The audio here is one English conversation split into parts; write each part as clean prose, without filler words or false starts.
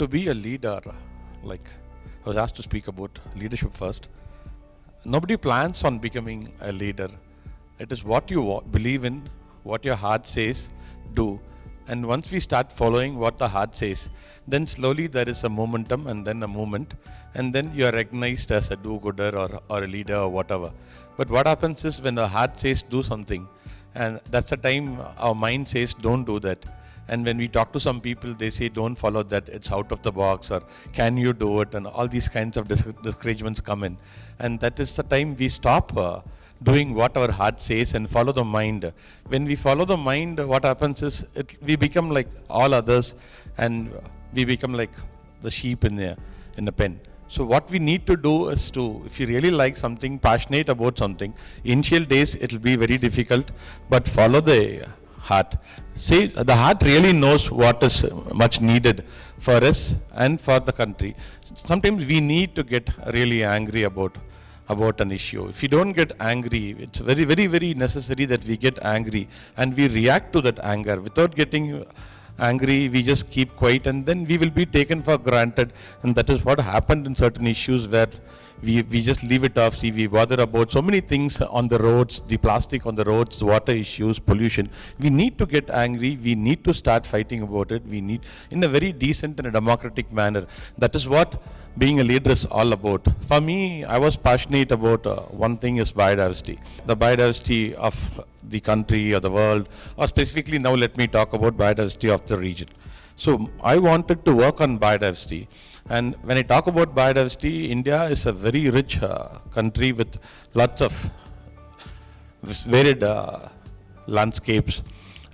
to be a leader, like I was asked to speak about leadership first. Nobody plans on becoming a leader. It is what you believe in, what your heart says, do. And once we start following what the heart says, then slowly there is a momentum and then a movement, and then you are recognized as a do-gooder or a leader or whatever. But what happens is when the heart says do something, and that's the time our mind says don't do that. And when we talk to some people, they say don't follow that, it's out of the box, or can you do it, and all these kinds of discouragements come in. And that is the time we stop doing what our heart says and follow the mind. When we follow the mind, what happens is we become like all others, and we become like the sheep in the pen. So what we need to do is to, if you really like something, passionate about something, initial days it will be very difficult, but follow the heart. See, the heart really knows what is much needed for us and for the country. Sometimes we need to get really angry about an issue. If you don't get angry, it's very, very, very necessary that we get angry and we react to that anger. Without getting angry, we just keep quiet, and then we will be taken for granted. And that is what happened in certain issues where we just leave it off. See, we bother about so many things on the roads, the plastic on the roads, the water issues, pollution. We need to get angry. We need to start fighting about it. We need, in a very decent and a democratic manner. That is what being a leader is all about. For me, I was passionate about one thing is biodiversity. The biodiversity of the country or the world, or specifically now let me talk about biodiversity of the region. So I wanted to work on biodiversity. And when I talk about biodiversity, India is a very rich country with lots of varied landscapes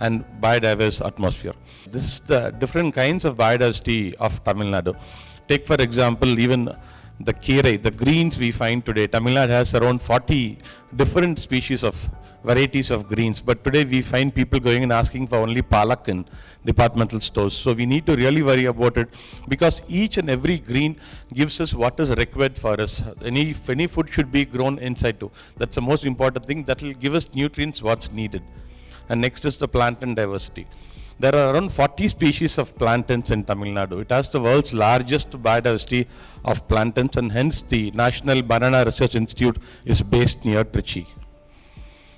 and biodiverse atmosphere. This is the different kinds of biodiversity of Tamil Nadu. Take for example, even the Kirai, the greens we find today. Tamil Nadu has around 40 different species of varieties of greens, but today we find people going and asking for only palak in departmental stores. So we need to really worry about it, because each and every green gives us what is required for us. Any food should be grown inside too. That's the most important thing. That will give us nutrients what's needed. And next is the plantain diversity. There are around 40 species of plantains in Tamil Nadu. It has the world's largest biodiversity of plantains, and hence the National Banana Research Institute is based near Trichy.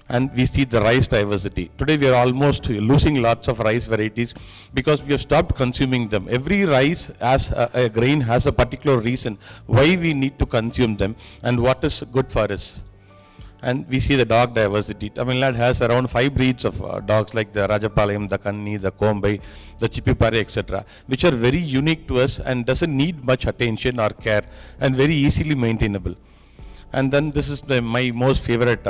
And we see the rice diversity. Today we are almost losing lots of rice varieties because we have stopped consuming them. Every rice as a grain has a particular reason why we need to consume them and what is good for us. And we see the dog diversity. Tamil Nadu has around 5 breeds of dogs, like the Rajapalayam, the Kanni, the Kombai, the Chippipare, etc., which are very unique to us and doesn't need much attention or care and very easily maintainable. And then this is my most favorite,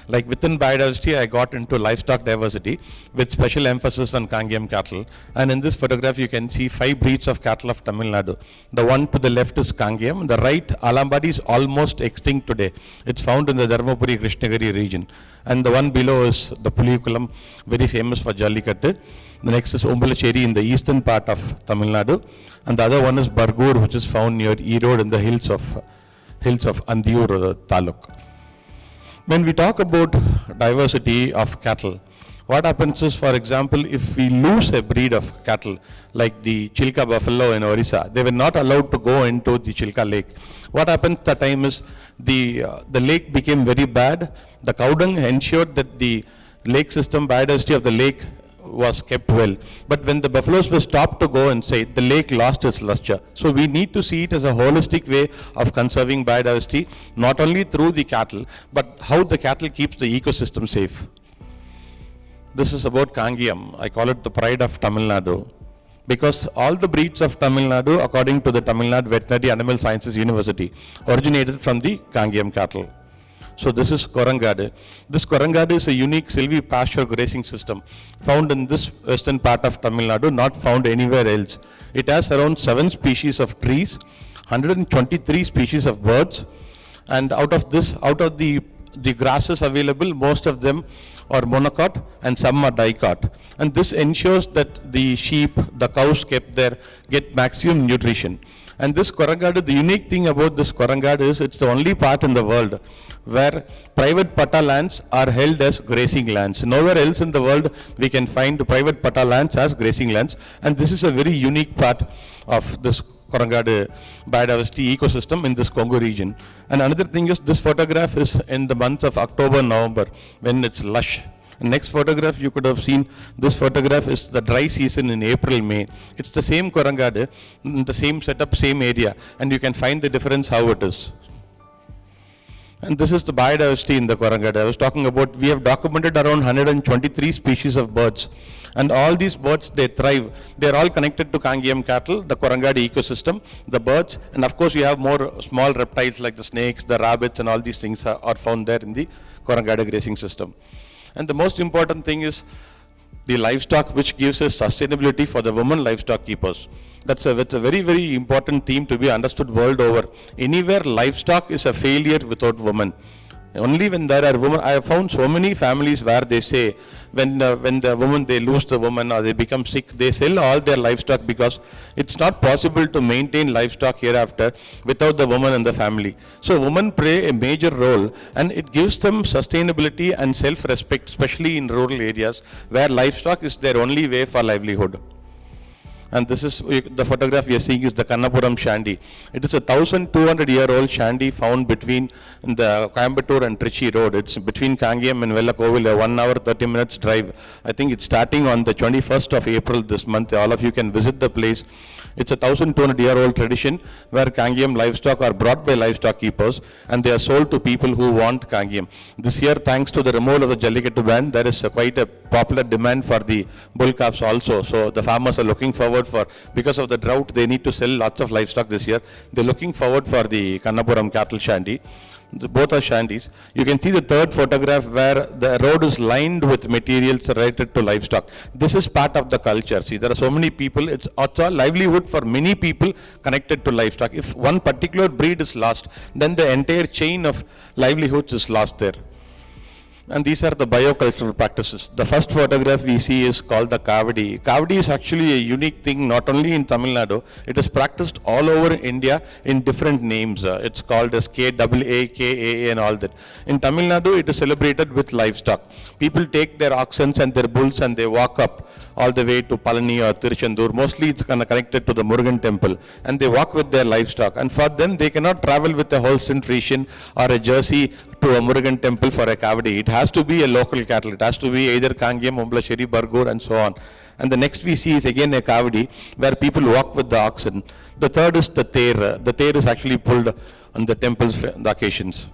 like within biodiversity, I got into livestock diversity with special emphasis on Kangiam cattle. And in this photograph, you can see 5 breeds of cattle of Tamil Nadu. The one to the left is Kangiam. The right, Alambadi, is almost extinct today. It's found in the Dharmapuri Krishnagiri region. And the one below is the Puliyukulam, very famous for Jallikattu. The next is Umbulacheri in the eastern part of Tamil Nadu. And the other one is Bargur, which is found near Erode in the hills of Andiur Taluk. When we talk about diversity of cattle, what happens is, for example, if we lose a breed of cattle, like the Chilka buffalo in Orissa, they were not allowed to go into the Chilka lake. What happened at the time is the lake became very bad. The cow dung ensured that the lake system, biodiversity of the lake was kept well. But when the buffaloes were stopped to go inside, the lake lost its luster. So we need to see it as a holistic way of conserving biodiversity, not only through the cattle, but how the cattle keeps the ecosystem safe. This is about Kangiam. I call it the pride of Tamil Nadu, because all the breeds of Tamil Nadu, according to the Tamil Nadu Veterinary Animal Sciences University, originated from the Kangiam cattle. So this is Korangadu. This Korangadu is a unique silvipasture grazing system found in this western part of Tamil Nadu, not found anywhere else. It has around 7 species of trees, 123 species of birds, and out of the grasses available, most of them or monocot, and some are dicot. And this ensures that the sheep, the cows kept there, get maximum nutrition. And this Korangadu, the unique thing about this Korangadu is it's the only part in the world where private patta lands are held as grazing lands. Nowhere else in the world we can find private patta lands as grazing lands. And this is a very unique part of this Korangadu biodiversity ecosystem in this Congo region. And another thing is this photograph is in the months of October, November when it's lush. Next photograph you could have seen, this photograph is the dry season in April, May. It's the same Korangadu, the same setup, same area, and you can find the difference how it is. And this is the biodiversity in the Korangadu. I was talking about, we have documented around 123 species of birds. And all these birds, they thrive. They're all connected to Kangiam cattle, the Korangadu ecosystem, the birds, and of course you have more small reptiles like the snakes, the rabbits, and all these things are found there in the Korangadu grazing system. And the most important thing is the livestock, which gives us sustainability for the women livestock keepers. That's a very, very important theme to be understood world over. Anywhere livestock is a failure without women. Only when there are women, I have found so many families where they say when the woman, they lose the woman or they become sick, they sell all their livestock because it's not possible to maintain livestock hereafter without the woman in the family. So women play a major role and it gives them sustainability and self-respect, especially in rural areas where livestock is their only way for livelihood. And this is, the photograph we are seeing is the Kannapuram Shandy. It is a 1,200-year-old shandy found between the Coimbatore and Trichy road. It's between Kangiam and Vellakovil, a 1 hour, 30 minutes drive. I think it's starting on the 21st of April this month. All of you can visit the place. It's a 1,200-year-old tradition where Kangiam livestock are brought by livestock keepers and they are sold to people who want Kangiam. This year, thanks to the removal of the Jallikattu ban, there is quite a popular demand for the bull calves also. So the farmers are looking forward for, because of the drought, they need to sell lots of livestock this year. They're looking forward for the Kannapuram cattle shandy. Both are shandies. You can see the third photograph where the road is lined with materials related to livestock. This is part of the culture. See, there are so many people, it's a livelihood for many people connected to livestock. If one particular breed is lost, then the entire chain of livelihoods is lost there. And these are the biocultural practices. The first photograph we see is called the Kavadi. Kavadi is actually a unique thing, not only in Tamil Nadu, it is practiced all over India in different names. It's called as KAA, KAA and all that. In Tamil Nadu, it is celebrated with livestock. People take their oxen and their bulls and they walk up all the way to Palani or Tiruchendur. Mostly it's kind of connected to the Murugan temple. And they walk with their livestock. And for them, they cannot travel with a Holstein Friesian or a Jersey to a Murugan temple for a Kavadi. It has to be a local cattle. It has to be either Kangiam, Umblasheri, Bargur and so on. And the next we see is again a Kavadi where people walk with the oxen. The third is the Ter. The Ter is actually pulled on the temple's the occasions.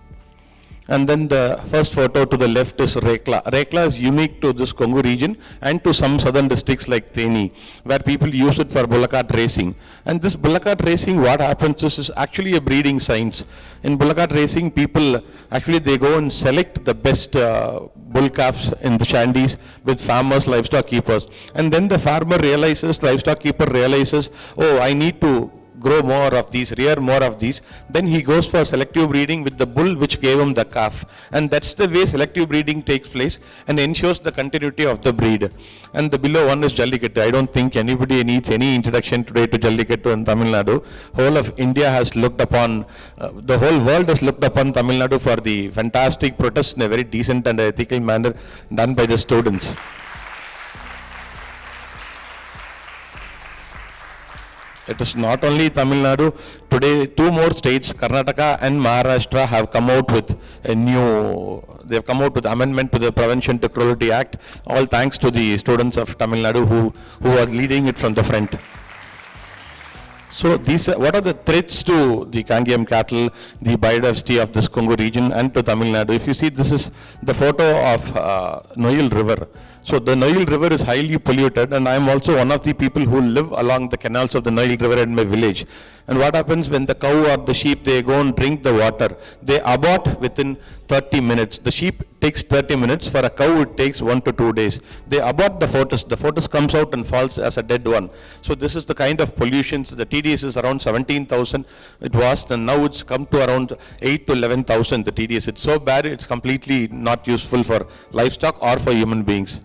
And then the first photo to the left is Rekla. Rekla is unique to this Congo region and to some southern districts like Theni, where people use it for bullock racing. And this bullock racing, what happens is actually a breeding science. In bullock racing, people actually they go and select the best bull calves in the shandies with farmers, livestock keepers. And then the farmer realizes, livestock keeper realizes, oh, I need to grow more of these, rear more of these. Then he goes for selective breeding with the bull which gave him the calf. And that's the way selective breeding takes place and ensures the continuity of the breed. And the below one is Jallikattu. I don't think anybody needs any introduction today to Jallikattu in Tamil Nadu. Whole of India has looked upon, the whole world has looked upon Tamil Nadu for the fantastic protest in a very decent and ethical manner done by the students. It is not only Tamil Nadu. Today, two more states, Karnataka and Maharashtra, have come out with a new, they have come out with amendment to the Prevention to Cruelty Act, all thanks to the students of Tamil Nadu who are leading it from the front. So these, what are the threats to the Kangiam cattle, the biodiversity of this Congo region and to Tamil Nadu? If you see, this is the photo of Noil River. So the Noil River is highly polluted and I am also one of the people who live along the canals of the Noil River in my village. And what happens when the cow or the sheep, they go and drink the water, they abort within 30 minutes. The sheep takes 30 minutes. For a cow, it takes 1 to 2 days. They abort the fetus. The fetus comes out and falls as a dead one. So this is the kind of pollutions. The TDS is around 17,000 it was, and now it's come to around 8 to 11,000, the TDS. It's so bad, it's completely not useful for livestock or for human beings.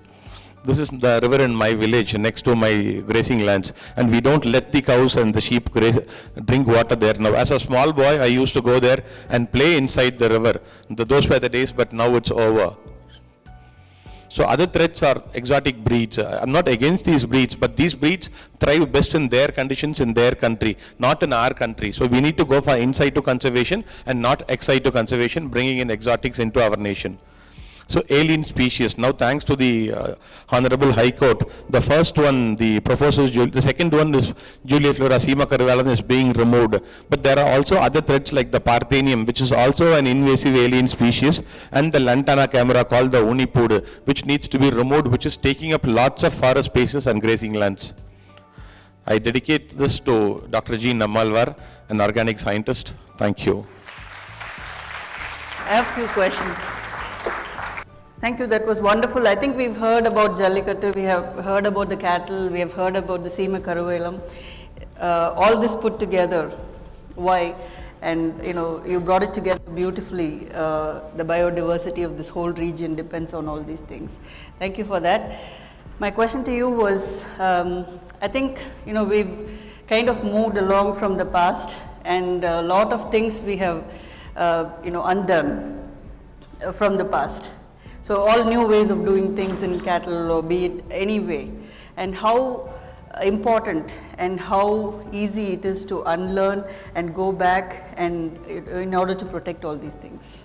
This is the river in my village next to my grazing lands, and we don't let the cows and the sheep drink water there now. As a small boy, I used to go there and play inside the river. Those were the days, but now it's over. So other threats are exotic breeds. I'm not against these breeds, but these breeds thrive best in their conditions in their country, not in our country. So we need to go for in situ conservation and not ex situ conservation, bringing in exotics into our nation. So alien species. Now, thanks to the Honorable High Court, the first one, the the second one is Juliiflora semacaruvalis is being removed. But there are also other threats like the Parthenium, which is also an invasive alien species, and the Lantana camera called the Unipud, which needs to be removed, which is taking up lots of forest spaces and grazing lands. I dedicate this to Dr. G. Nammalwar, an organic scientist. Thank you. I have a few questions. Thank you, that was wonderful. I think we've heard about Jallikattu, we have heard about the cattle, we have heard about the semacaruvalis. All this put together, why? And you brought it together beautifully. The biodiversity of this whole region depends on all these things. Thank you for that. My question to you was, I think we've kind of moved along from the past, and a lot of things we have undone from the past. So all new ways of doing things in cattle, or be it any way, and how important and how easy it is to unlearn and go back and in order to protect all these things.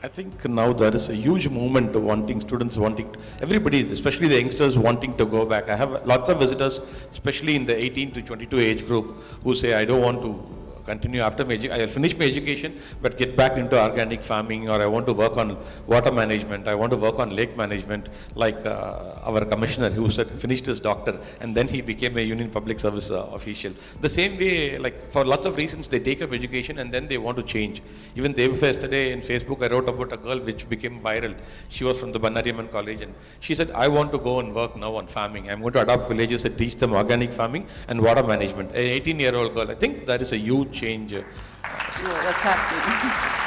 I think now there is a huge movement of students wanting, everybody, especially the youngsters wanting to go back. I have lots of visitors, especially in the 18 to 22 age group, who say, I don't want to continue after I'll finish my education, but get back into organic farming, or I want to work on water management, I want to work on lake management, like our commissioner who said finished his doctor and then he became a Union Public Service official. The same way, like for lots of reasons, they take up education and then they want to change. Even day before yesterday in Facebook, I wrote about a girl which became viral. She was from the Bannariamman College, and she said, I want to go and work now on farming. I'm going to adopt villages and teach them organic farming and water management. An 18-year-old girl. I think that is a huge change. What's happening?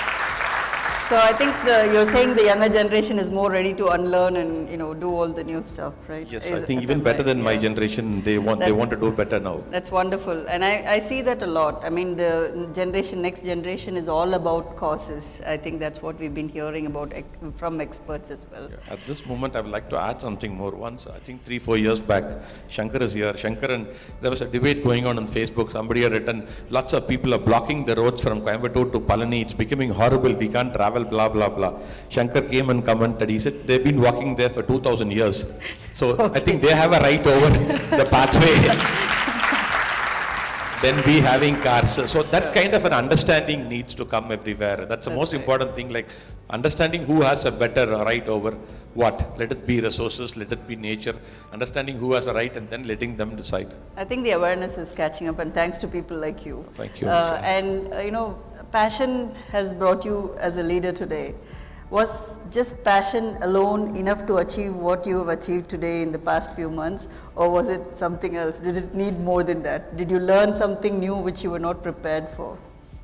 So I think you're saying the younger generation is more ready to unlearn and do all the new stuff, right? Yes, I think even better than my generation. They want to do better now. That's wonderful, and I see that a lot. I mean, the next generation is all about causes. I think that's what we've been hearing about from experts as well. Yeah, at this moment, I would like to add something more. Once, I think 3-4 years back, Shankar is here. Shankar, and there was a debate going on Facebook. Somebody had written, lots of people are blocking the roads from Coimbatore to Palani. It's becoming horrible. We can't travel. Blah blah blah. Shankar came and commented. He said they've been walking there for 2,000 years. So I think they have a right over the pathway than we having cars. So that kind of an understanding needs to come everywhere. That's the most important thing. Like understanding who has a better right over what. Let it be resources. Let it be nature. Understanding who has a right and then letting them decide. I think the awareness is catching up, and thanks to people like you. Thank you. Passion has brought you as a leader today. Was just passion alone enough to achieve what you have achieved today in the past few months, or was it something else? Did it need more than that? Did you learn something new which you were not prepared for?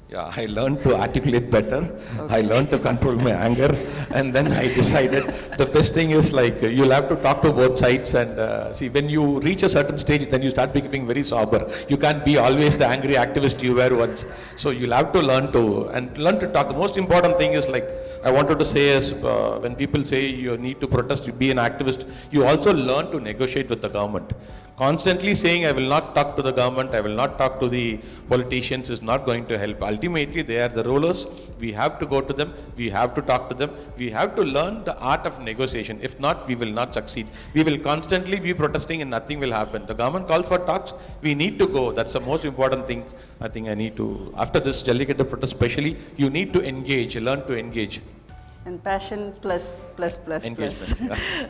Yeah, I learned to articulate better. Okay. I learned to control my anger, and then I decided the best thing is like you'll have to talk to both sides, and see, when you reach a certain stage, then you start becoming very sober. You can't be always the angry activist you were once. So you'll have to learn to talk. The most important thing is, like I wanted to say is, when people say you need to protest, you be an activist, you also learn to negotiate with the government. Constantly saying I will not talk to the government, I will not talk to the politicians is not going to help. Ultimately, they are the rulers. We have to go to them. We have to talk to them. We have to learn the art of negotiation. If not, we will not succeed. We will constantly be protesting and nothing will happen. The government calls for talks. We need to go. That's the most important thing. I think I need to, after this Jallikattu protest especially, you need to engage, learn to engage. And passion plus.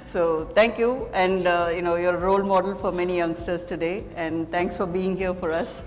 So thank you, and you're a role model for many youngsters today, and thanks for being here for us.